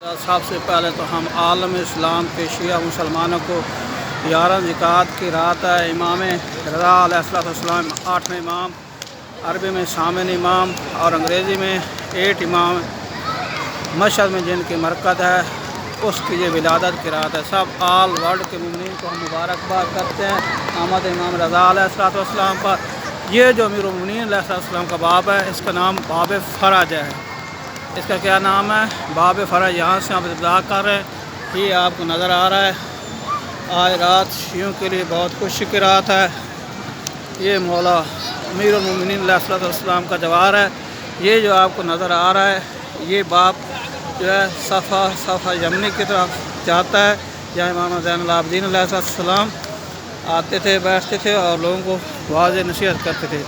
سب سے پہلے تو ہم عالم اسلام کے شیعہ مسلمانوں کو 11 ذکات کی رات ہے۔ امام رضا علیہ السلام 8ویں امام، عربی میں ثامن امام اور انگریزی میں 8 امام، مشہد میں جن کی مرکز ہے اس کی یہ ولادت کی رات ہے۔ سب آل ورلڈ کے مومنین کو ہم مبارکباد کرتے ہیں آمد امام رضا علیہ السلام پر۔ یہ جو امیر المومنین علیہ السلام کا باب ہے اس کا نام باب فرج ہے۔ اس کا کیا نام ہے؟ باب فرج۔ یہاں سے ہم ابتدا کر رہے ہیں۔ یہ آپ کو نظر آ رہا ہے آج رات شیعوں کے لیے بہت خوشی کی رات ہے۔ یہ مولا امیر المومنین علیہ السلام کا جوار ہے۔ یہ جو آپ کو نظر آ رہا ہے یہ باب جو ہے صفحہ یمنی کی طرف جاتا ہے، جہاں امام زین العابدین علیہ السلام آتے تھے، بیٹھتے تھے اور لوگوں کو واضح نصیحت کرتے تھے۔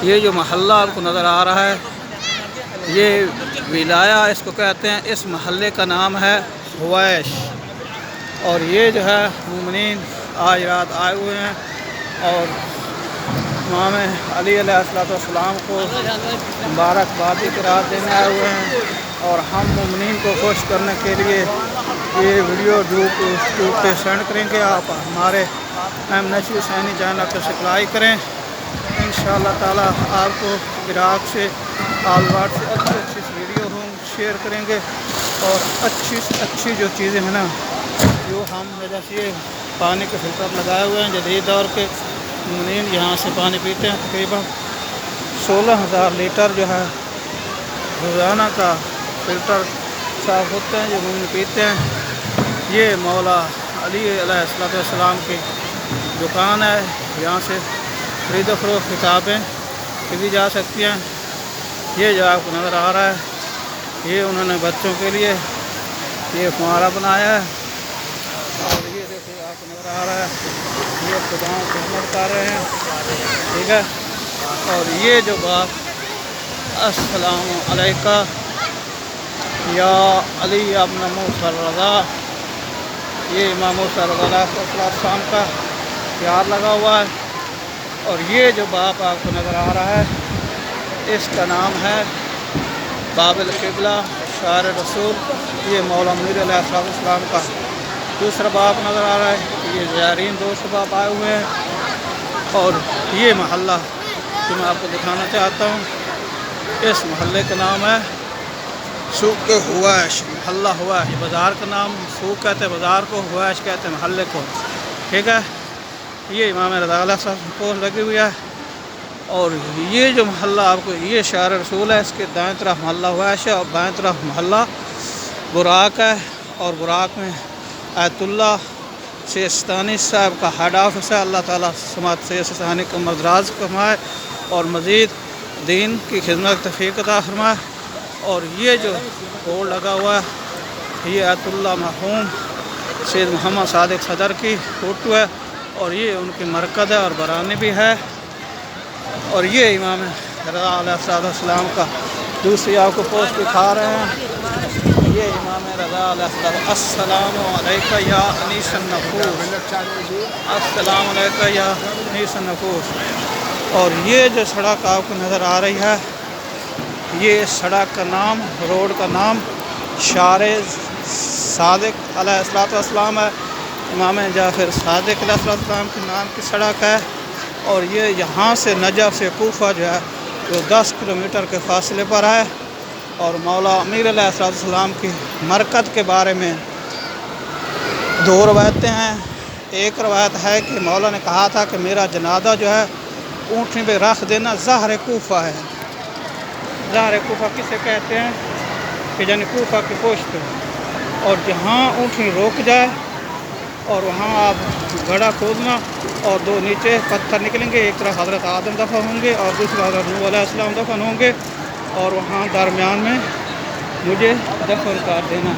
یہ جو محلہ آپ کو نظر آ رہا ہے یہ ولایا اس کو کہتے ہیں۔ اس محلے کا نام ہے حویش، اور یہ جو ہے مومنین آج رات آئے ہوئے ہیں اور امام علی علیہ السلام کو مبارکبادی کی رات دینے آئے ہوئے ہیں، اور ہم مومنین کو خوش کرنے کے لیے یہ ویڈیو یوٹیوب پہ سینڈ کریں گے۔ آپ ہمارے ایم نشی حسینی چینل کو سبسکرائب کریں۔ انشاءاللہ تعالی آپ کو عراق سے آل ورلڈ سے اچھی ویڈیو ہم شیئر کریں گے، اور اچھی جو چیزیں ہیں نا جو ہم جیسے یہ پانی کے فلٹر لگائے ہوئے ہیں جدید دور کے، مومنین یہاں سے پانی پیتے ہیں۔ تقریباً 16,000 لیٹر جو ہے روزانہ کا فلٹر صاف ہوتے ہیں جو مومن پیتے ہیں۔ یہ مولا علی علیہ السلام کی دکان ہے، یہاں سے خرید و فروخت کتابیں خریدی جا سکتی ہیں۔ یہ جو آپ کو نظر آ رہا ہے یہ انہوں نے بچوں کے لیے یہ فوارہ بنایا ہے، اور یہ دیکھیں آپ کو نظر آ رہا ہے یہ خداؤں کی خدمت کر رہے ہیں، ٹھیک ہے۔ اور یہ جو بات السلام علیکہ یا علی ابن موسیٰ الرضا، یہ امام موسیٰ رضا علیہ السلام کا پیار لگا ہوا ہے۔ اور یہ جو باپ آپ کو نظر آ رہا ہے اس کا نام ہے باب القبلہ شعر رسول۔ یہ مولا امیر علیہ السلام کا دوسرا باپ نظر آ رہا ہے۔ یہ زائرین دوست باپ آئے ہوئے ہیں، اور یہ محلہ جو میں آپ کو دکھانا چاہتا ہوں اس محلے کا نام ہے سوق حویش، محلہ حویش۔ بازار کا نام سوق کہتے ہیں بازار کو، حویش کہتے ہیں محلے کو، ٹھیک ہے۔ یہ امام رضا علیہ السلام پوسٹ لگی ہوئی ہے، اور یہ جو محلہ آپ کو یہ شعر رسول ہے، اس کے دائیں طرف محلہ حویش ہے اور بائیں طرف محلہ براق ہے، اور براق میں آیت اللہ سیستانی صاحب کا ہیڈ آفس ہے۔ اللہ تعالیٰ سماعت سیستانی کو مدراز فرمائے اور مزید دین کی خدمت توفیق عطا فرمائے۔ اور یہ جو بورڈ لگا ہوا ہے یہ آیت اللہ مرحوم سید محمد صادق صدر کی فوٹو ہے، اور یہ ان کی مرکز ہے اور برانی بھی ہے۔ اور یہ امام رضا علیہ السلام کا دوسری آپ کو پوسٹ دکھا رہے ہیں۔ یہ امام رضا علیہ السلام، السلام علیکہ یا انیس النفوس، السلام علیکہ یا انیس النفوس۔ اور یہ جو سڑک آپ کو نظر آ رہی ہے یہ سڑک کا نام، روڈ کا نام شار صادق علیہ السلام ہے۔ امام جعفر صادق علیہ السلام کے نام کی سڑک ہے، اور یہ یہاں سے نجف سے کوفہ جو ہے جو 10 کلومیٹر کے فاصلے پر ہے۔ اور مولا امیر علیہ السلام کی مرکز کے بارے میں 2 روایتیں ہیں۔ ایک روایت ہے کہ مولا نے کہا تھا کہ میرا جنازہ جو ہے اونٹنی پہ رکھ دینا، ظہر کوفہ ہے۔ ظہر کوفہ کسے کہتے ہیں کہ یعنی کوفہ کی پشت پہ، اور جہاں اونٹنی روک جائے اور وہاں آپ گڑھا کھودنا، اور 2 نیچے پتھر نکلیں گے، ایک طرف حضرت آدم دفن ہوں گے اور دوسری حضرت نوح علیہ السلام دفن ہوں گے، اور وہاں درمیان میں مجھے دفن کر دینا۔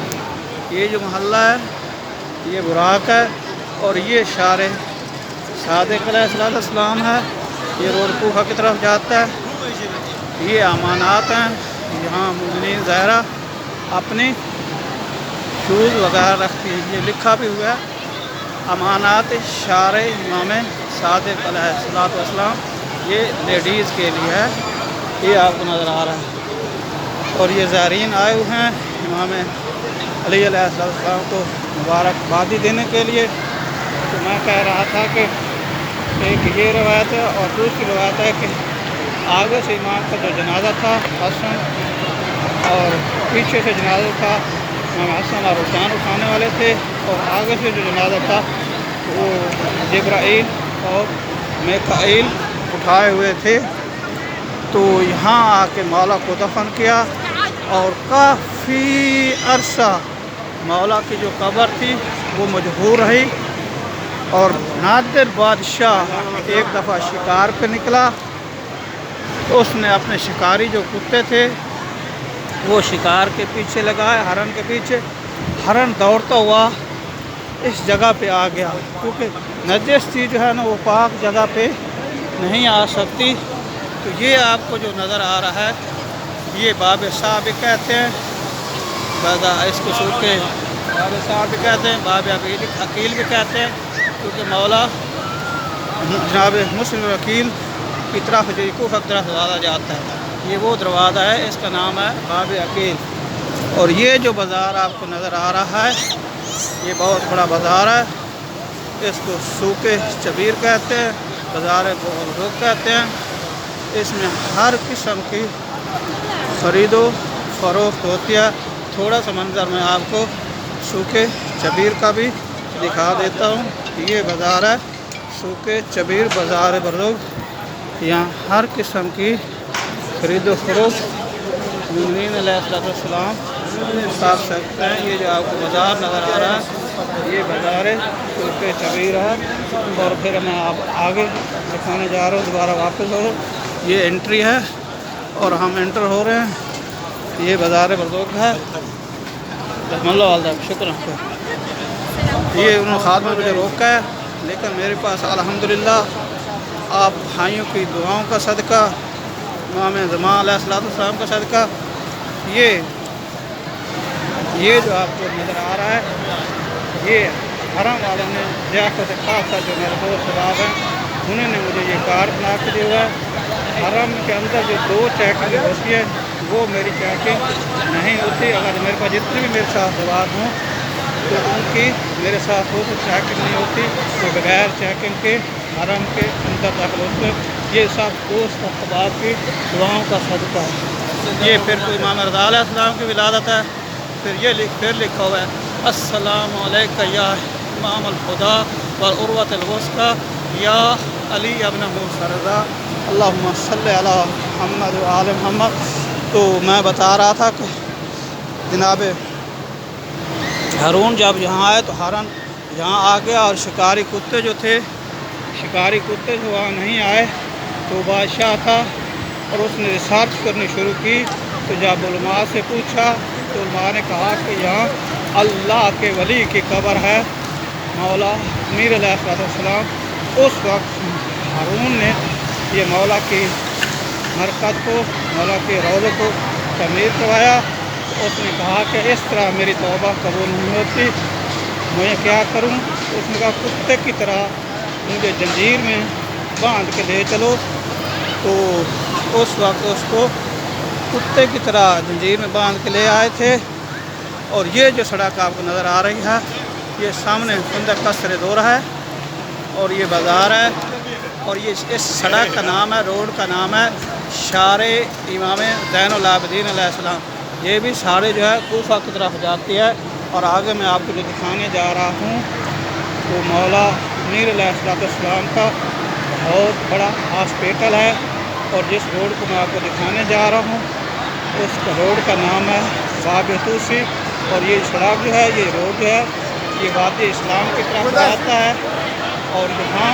یہ جو محلہ ہے یہ براق ہے، اور یہ شار صادق علیہ السلام ہے۔ یہ روڈ کوفہ کی طرف جاتا ہے۔ یہ امانات ہیں، یہاں مومنین ظاہرہ اپنی شوز وغیرہ رکھتی ہیں۔ یہ لکھا بھی ہوا ہے امانات شار امام صادق علیہ السلام، یہ لیڈیز کے لیے ہے۔ یہ آپ کو نظر آ رہا ہے، اور یہ زائرین آئے ہوئے ہیں امام علی علیہ السلام کو مبارکبادی دینے کے لیے۔ تو میں کہہ رہا تھا کہ ایک یہ روایت ہے، اور دوسری روایت ہے کہ آگے سے امام کا جو جنازہ تھا حسن، اور پیچھے سے جنازہ تھا امام حسن اور حسین اٹھانے والے تھے، اور آگے سے جو جنازہ تھا وہ جبرائیل اور میکائیل اٹھائے ہوئے تھے۔ تو یہاں آ کے مولا کو دفن کیا، اور کافی عرصہ مولا کی جو قبر تھی وہ مجہور رہی۔ اور نادر بادشاہ ایک دفعہ شکار پہ نکلا، تو اس نے اپنے شکاری جو کتے تھے وہ شکار کے پیچھے لگائے، ہرن کے پیچھے۔ ہرن دوڑتا ہوا اس جگہ پہ آ گیا، کیونکہ نجس چیز جو ہے نا وہ پاک جگہ پہ نہیں آ سکتی۔ تو یہ آپ کو جو نظر آ رہا ہے یہ باب صاحب کہتے ہیں، اس کو سن کے باب صاحب بھی کہتے ہیں، باب عقیل بھی کہتے ہیں، کیونکہ مولا جناب مسلم وکیل کی طرف جو کوفہ کی طرف زیادہ جاتا ہے۔ یہ وہ دروازہ ہے، اس کا نام ہے باب عقیل۔ اور یہ جو بازار آپ کو نظر آ رہا ہے یہ بہت بڑا بازار ہے، اس کو سوق چبیر کہتے ہیں، بازار بزرگ کہتے ہیں۔ اس میں ہر قسم کی خرید و فروخت ہوتی ہے۔ تھوڑا سا منظر میں آپ کو سوق چبیر کا بھی دکھا دیتا ہوں۔ یہ بازار ہے سوق چبیر، بازار بزرگ۔ یہاں ہر قسم کی خرید و فروخت مومنین علیہ السلام کر سکتے ہیں۔ یہ جو آپ کو بازار نظر آ رہا ہے یہ بازار سوق چبیر ہے۔ اور پھر میں آپ آگے دکھانے جا رہا ہوں، دوبارہ واپس ہو رہا ہوں۔ یہ انٹری ہے اور ہم انٹر ہو رہے ہیں۔ یہ بازار بزرگ ہے۔ رحم اللہ والدہ، شکر ہے۔ یہ انہوں خاتمہ مجھے روکا ہے، لیکن میرے پاس الحمدللہ آپ بھائیوں کی دعاؤں کا صدقہ، امام زمان علیہ السلام کا صدقہ، یہ جو آپ کو نظر آ رہا ہے یہ حرم والوں نے ضیافت خاصہ جو میرے دوست صاحب ہیں انہوں نے مجھے یہ کارڈ بنا کے دیا ہوا ہے۔ حرم کے اندر جو 2 چیکنگ ہوتی ہے وہ میری چیکنگ نہیں ہوتی۔ اگر میرے پاس جتنے بھی میرے ساتھ سوار ہوں تو ان کی میرے ساتھ ہو تو چیکنگ نہیں ہوتی، تو بغیر چیکنگ کے حرم کے اندر داخل ہوتے۔ یہ سب دوست احباب کی دعاؤں کا صدقہ ہے۔ یہ پھر کوئی امام رضا علیہ السلام کی ولادت ہے۔ پھر لکھا ہوا ہے السلام علیکہ یا امام الخدا والعروۃ الوثقی یا علی ابن موسیٰ رضا، اللہم صلی علی محمد و آل محمد۔ تو میں بتا رہا تھا کہ جناب ہارون جب یہاں آئے تو ہارن یہاں آ گیا، اور شکاری کتے جو تھے، شکاری کتے جو وہاں نہیں آئے، تو بادشاہ تھا اور اس نے ریسرچ کرنی شروع کی۔ تو جب علماء سے پوچھا تو علماء نے کہا کہ یہاں اللہ کے ولی کی قبر ہے، مولا امیر علیہ السلام۔ اس وقت ہارون نے یہ مولا کی مرکز کو، مولا کے روضے کو تعمیر کروایا۔ اس نے کہا کہ اس طرح میری توبہ قبول نہیں ہوتی، میں کیا کروں؟ اس نے کہا کتے کی طرح مجھے زنجیر میں باندھ کے لے چلو۔ تو اس وقت اس کو کتے کی طرح زنجیر میں باندھ کے لے آئے تھے۔ اور یہ جو سڑک آپ کو نظر آ رہی ہے یہ سامنے فندق قصر دورہ ہے، اور یہ بازار ہے، اور یہ اس سڑک کا نام ہے، روڈ کا نام ہے شارع امام زین العابدین علیہ السلام۔ یہ بھی سارے جو ہے کوفہ کی طرف جاتی ہے۔ اور آگے میں آپ کو جو دکھانے جا رہا ہوں وہ مولا امیر علیہ السلام کا بہت بڑا ہاسپیٹل ہے، اور جس روڈ کو میں آپ کو دکھانے جا رہا ہوں اس کا روڈ کا نام ہے باب توسی۔ اور یہ سڑک جو ہے، یہ روڈ جو ہے یہ وادی اسلام کی طرف جاتا ہے، اور یہاں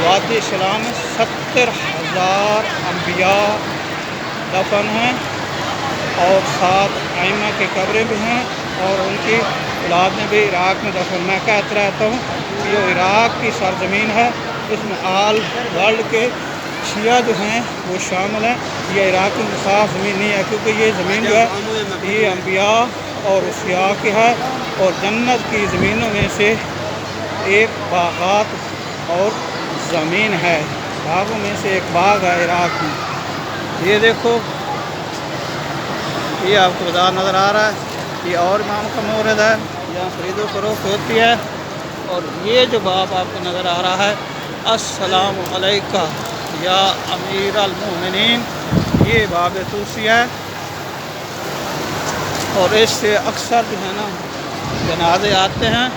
وادی اسلام میں 70,000 انبیاء دفن ہیں، اور 7 ائمہ کی قبریں بھی ہیں، اور ان کی اولاد نے بھی عراق میں دفن۔ میں کہتا رہتا ہوں کہ یہ عراق کی سرزمین ہے، اس میں آل ورلڈ کے شیعہ جو ہیں وہ شامل ہیں۔ یہ عراق کی خاص زمین نہیں ہے، کیونکہ یہ زمین جو ہے یہ انبیاء اور اوصیاء کی ہے، اور جنت کی زمینوں میں سے ایک باغات اور زمین ہے، باغوں میں سے ایک باغ ہے عراق میں۔ یہ دیکھو، یہ آپ کو بازار نظر آ رہا ہے، یہ اور امام کا مورد ہے، یہاں خرید و فروخت ہوتی ہے۔ اور یہ جو باب آپ کو نظر آ رہا ہے، السلام علیکہ یا امیر المومنین، یہ باب توسی ہے، اور اس سے اکثر جو ہے نا جنازے آتے ہیں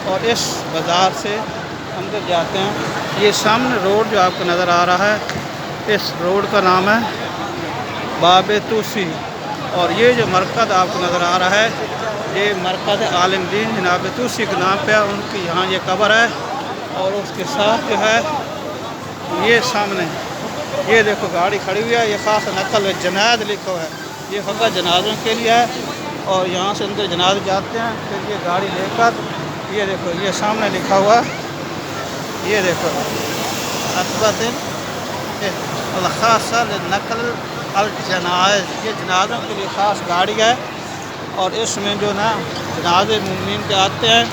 اور اس بازار سے اندر جاتے ہیں۔ یہ سامنے روڈ جو آپ کو نظر آ رہا ہے، اس روڈ کا نام ہے باب توسی، اور یہ جو مرکز آپ کو نظر آ رہا ہے، یہ مرکز عالم دین جناب توسی کے نام پہ ان کی یہاں یہ قبر ہے۔ اور اس کے ساتھ جو ہے یہ سامنے یہ دیکھو گاڑی کھڑی ہوئی ہے، یہ خاص نقل جناز لکھا ہوا ہے، یہ فقط جنازوں کے لیے ہے، اور یہاں سے اندر جنازے جاتے ہیں، پھر یہ گاڑی لے کر یہ دیکھو یہ سامنے لکھا ہوا، یہ دیکھو عقبۃ الخاصہ نقل الجنائز، یہ جنازوں کے لیے خاص گاڑی ہے، اور اس میں جو نا جنازے مومنین کے آتے ہیں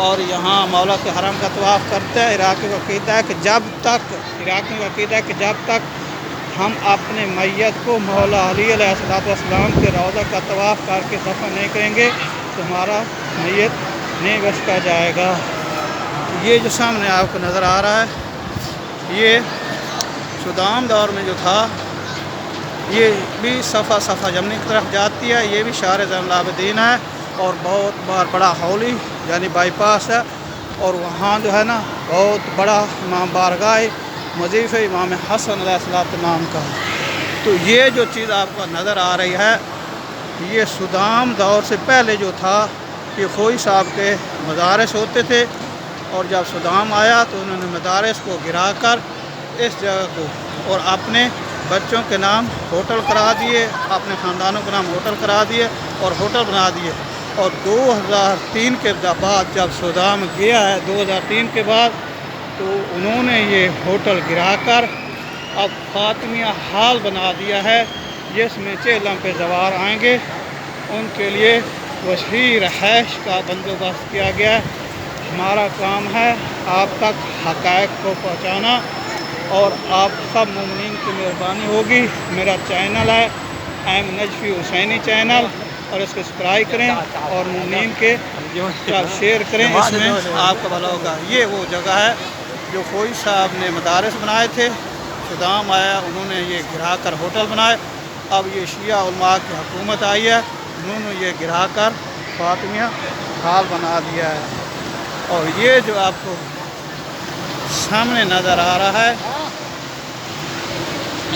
اور یہاں مولا کے حرم کا طواف کرتے ہیں۔ عراقی کا عقیدہ ہے کہ جب تک ہم اپنے میت کو مولا علی علیہ السلام کے روضہ کا طواف کر کے دفن نہیں کریں گے تو ہمارا میت نہیں بچ کا جائے گا۔ یہ جو سامنے آپ کو نظر آ رہا ہے، یہ صدام دور میں جو تھا، یہ بھی صفا جمنی کی طرف جاتی ہے، یہ بھی شارع زین العابدین ہے، اور بہت بڑا ہولی یعنی بائی پاس ہے، اور وہاں جو ہے نا بہت بڑا امام بارگاہ مضیف امام حسن علیہ السلام کا۔ تو یہ جو چیز آپ کو نظر آ رہی ہے، یہ صدام دور سے پہلے جو تھا، یہ خوئی صاحب کے مدارس ہوتے تھے، اور جب صدام آیا تو انہوں نے مدارس کو گرا کر اس جگہ کو اور اپنے بچوں کے نام ہوٹل کرا دیے، اپنے خاندانوں کے نام ہوٹل کرا دیے اور ہوٹل بنا دیے۔ اور 2003 کے بعد جب صدام گیا ہے 2003 کے بعد، تو انہوں نے یہ ہوٹل گرا کر اب فاطمیہ ہال بنا دیا ہے، جس میں 6 لمحے زوار آئیں گے، ان کے لیے وسیع رہائش کا بندوبست کیا گیا ہے۔ ہمارا کام ہے آپ تک حقائق کو پہنچانا، اور آپ سب مومنین کی مہربانی ہوگی۔ میرا چینل ہے ایم نجفی حسینی چینل، اور اس کو سبسکرائب کریں اور مومنین کے شیئر کریں، اس میں آپ کا بھلا ہوگا۔ یہ وہ جگہ ہے جو خوئی صاحب نے مدارس بنائے تھے، صدام آیا انہوں نے یہ گرا کر ہوٹل بنائے، اب یہ شیعہ علماء کی حکومت آئی ہے، انہوں نے یہ گرا کر فاطمیہ ہال بنا دیا ہے۔ اور یہ جو آپ کو سامنے نظر آ رہا ہے،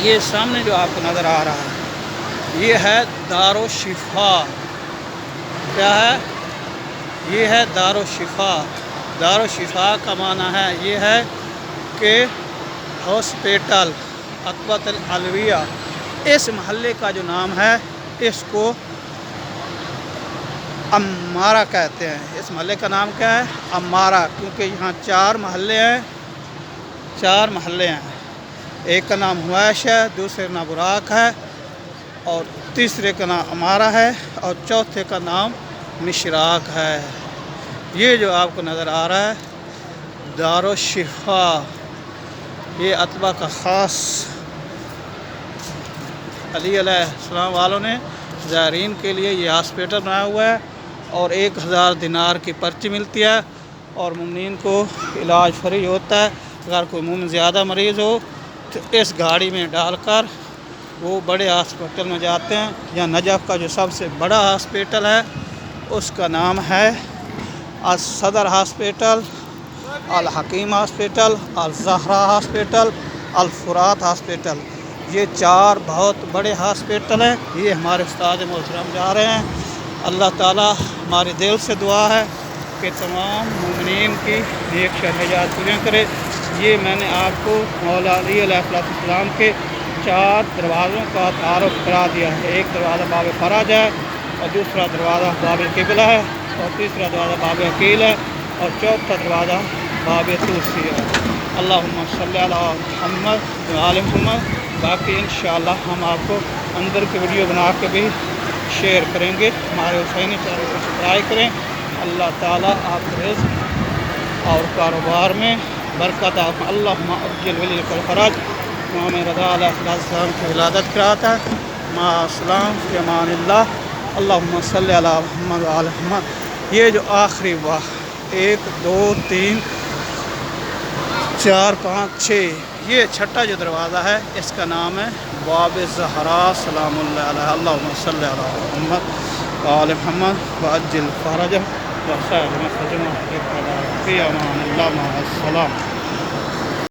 یہ سامنے جو آپ کو نظر آ رہا ہے، یہ ہے دارالشفا۔ کیا ہے؟ یہ ہے دارالشفا۔ دارالشفا کا معنی ہے یہ ہے کہ ہاسپیٹل عقبۃ العلویہ، اس محلے کا جو نام ہے اس کو امارہ کہتے ہیں۔ اس محلے کا نام کیا ہے؟ امارہ، کیونکہ یہاں 4 محلے ہیں، ایک کا نام ہوائش ہے، دوسرے کا نام براق ہے، اور تیسرے کا نام امارہ ہے، اور چوتھے کا نام مشراق ہے۔ یہ جو آپ کو نظر آ رہا ہے دارالشفا، یہ اتباع کا خاص علی علیہ السلام والوں نے زائرین کے لیے یہ ہاسپیٹل بنایا ہوا ہے، اور 1000 دینار کی پرچی ملتی ہے، اور مومنین کو علاج فری ہوتا ہے۔ اگر کوئی مومن زیادہ مریض ہو تو اس گاڑی میں ڈال کر وہ بڑے ہاسپٹل میں جاتے ہیں۔ یا نجف کا جو سب سے بڑا ہاسپیٹل ہے اس کا نام ہے الصدر ہاسپیٹل، الحکیم ہاسپیٹل، الزہرا ہاسپیٹل، الفرات ہاسپیٹل۔ یہ 4 بہت بڑے ہاسپیٹل ہیں۔ یہ ہمارے استاد محترم جا رہے ہیں۔ اللہ تعالیٰ ہمارے دل سے دعا ہے کہ تمام مومنین کی نیک نجات پوریاں کرے۔ یہ میں نے آپ کو مولا علی علیہ السلام کے 4 دروازوں کا تعارف کرا دیا ہے۔ ایک دروازہ باب فرج ہے، اور دوسرا دروازہ باب قبلہ ہے، اور تیسرا دروازہ باب عقیل ہے، اور چوتھا دروازہ باب توسی ہے۔ اللہم صلی علی محمد و آل محمد۔ باقی انشاءاللہ ہم آپ کو اندر کی ویڈیو بنا کے بھی شیئر کریں گے۔ ہمارے حسینی چینل کو سبسکرائب کریں۔ اللہ تعالیٰ آپ کے رزق اور کاروبار میں برکت آپ اللہم عجل ولی الفرج۔ امام رضا علیہ السلام کی ولادت کراتا ہے۔ مع السلام، فی امان اللہ۔ اللہم صلی علی محمد وعلی محمد۔ یہ جو آخری 1 2 3 4 5 6 یہ چھٹا جو دروازہ ہے اس کا نام ہے باب الزہراء سلام اللہ علیہ۔ اللہم صلی علی محمد وعلی محمد وعجل فرجہ وسائر مسجدنا فی امان اللہ مع السلام۔